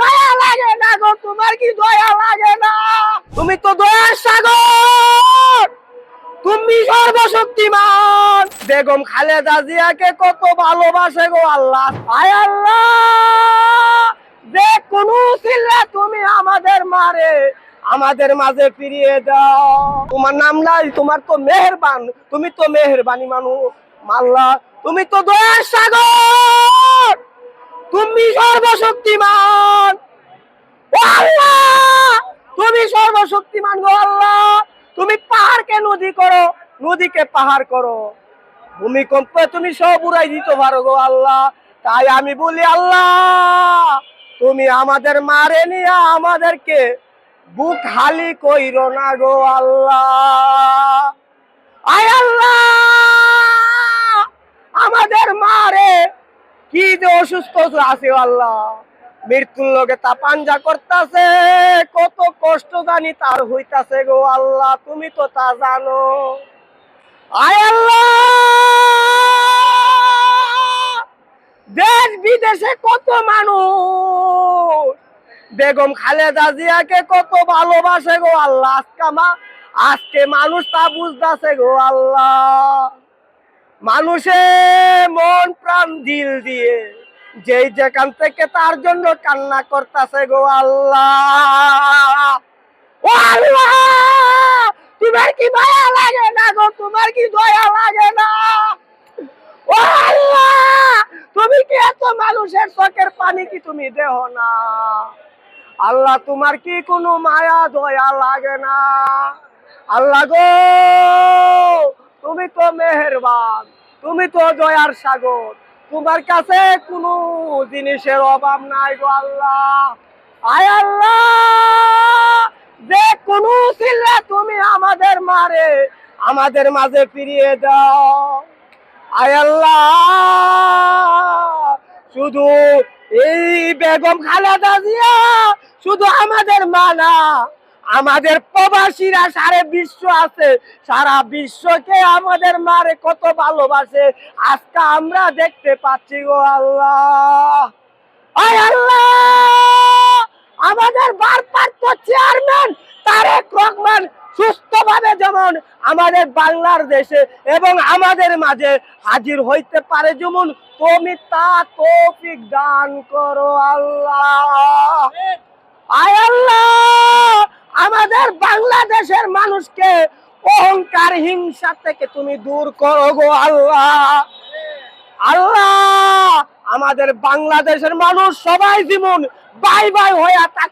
মায়া লাগে না গো? তোমার কি দয়া লাগে না? তুমি তো দয়ার সাগর, তুমি সর্বশক্তিমান। বেগম খালেদা জিয়াকে কত ভালোবাসে গো আল্লাহ। আয় আল্লাহ, যে কোনো ছিলা তুমি আমাদের মারে আমাদের মাঝে ফিরিয়ে দাও। তোমার নাম নাই, তোমার তো মেহেরবান, তুমি তো মেহেরবানি মানুষ। আল্লাহ, তুমি তো দয়ার সাগর, তুমি সর্বশক্তিমান। ও আল্লাহ, তুমি সর্বশক্তিমান গো আল্লাহ। তুমি পাহাড়কে নদী করো, নদীকে পাহাড় করো, ভূমিকম্পে তুমি সব উড়াই দিতে পারো গো আল্লাহ। তাই আমি বলি আল্লাহ, তুমি আমাদের মারে নিয়ে আমাদেরকে বুক খালি কইরো না গো আল্লাহ। আয় আল্লাহ, আমাদের মারে কি যে অসুস্থ আছে আল্লাহ, মৃত্যুর লগে তা পাঞ্জা করতেছে, কত কষ্ট জানি তার হইতাছে গো আল্লাহ, তুমি তো তা জানো। আয় আল্লাহ, দেশ বিদেশে কত মানুষ বেগম খালেদা জিয়াকে কত ভালোবাসে গো আল্লাহ। আজকে মানুষ তা বুঝতেছে গো আল্লাহ। মানুষে মন প্রাণ দিল দিয়ে যেই যেখান থেকে তার জন্য কান্না করতেছে গো আল্লাহ। ও আল্লাহ, তোমার কি মায়া লাগে না গো? তোমার কি দয়া লাগে না? ও আল্লাহ, তুমি কি এত মানুষের চোখের পানি কি তুমি দেহ না? আল্লাহ, তোমার কি কোনো মায়া দয়া লাগে না? আল্লাহ গো, তুমি তো মেহেরবান, তুমি তো দয়ার সাগর, তোমার কাছে কোনো জিনিসের অভাব নাই গো আল্লাহ। আয় আল্লাহ, যে কোনো ছিলা তুমি আমাদের মারে আমাদের মাঝে ফিরিয়ে দাও। আয় আল্লাহ, শুধু এই বেগম খালেদা জিয়া শুধু আমাদের মা না, আমাদের প্রবাসীরা সারা বিশ্ব আছে, সারা বিশ্বকে আমাদের মারে কত ভালোবাসে আজকে আমরা দেখতে পাচ্ছি গো আল্লাহ। আয় আল্লাহ, আমাদের ভারপ্রাপ্ত চেয়ারম্যান তারেক রহমান সুস্থভাবে যেমন আমাদের বাংলাদেশে এবং আমাদের মাঝে হাজির হইতে পারে, যেমন তুমি তা তৌফিক দান করো আল্লাহ। আয় আল্লাহ, আমাদের বাংলাদেশের মানুষকে অহংকার হিংসা থেকে তুমি দূর করো গো আল্লাহ। আল্লাহ, আমাদের বাংলাদেশের মানুষ সবাই যেমন বাই বাই হইয়া থাক।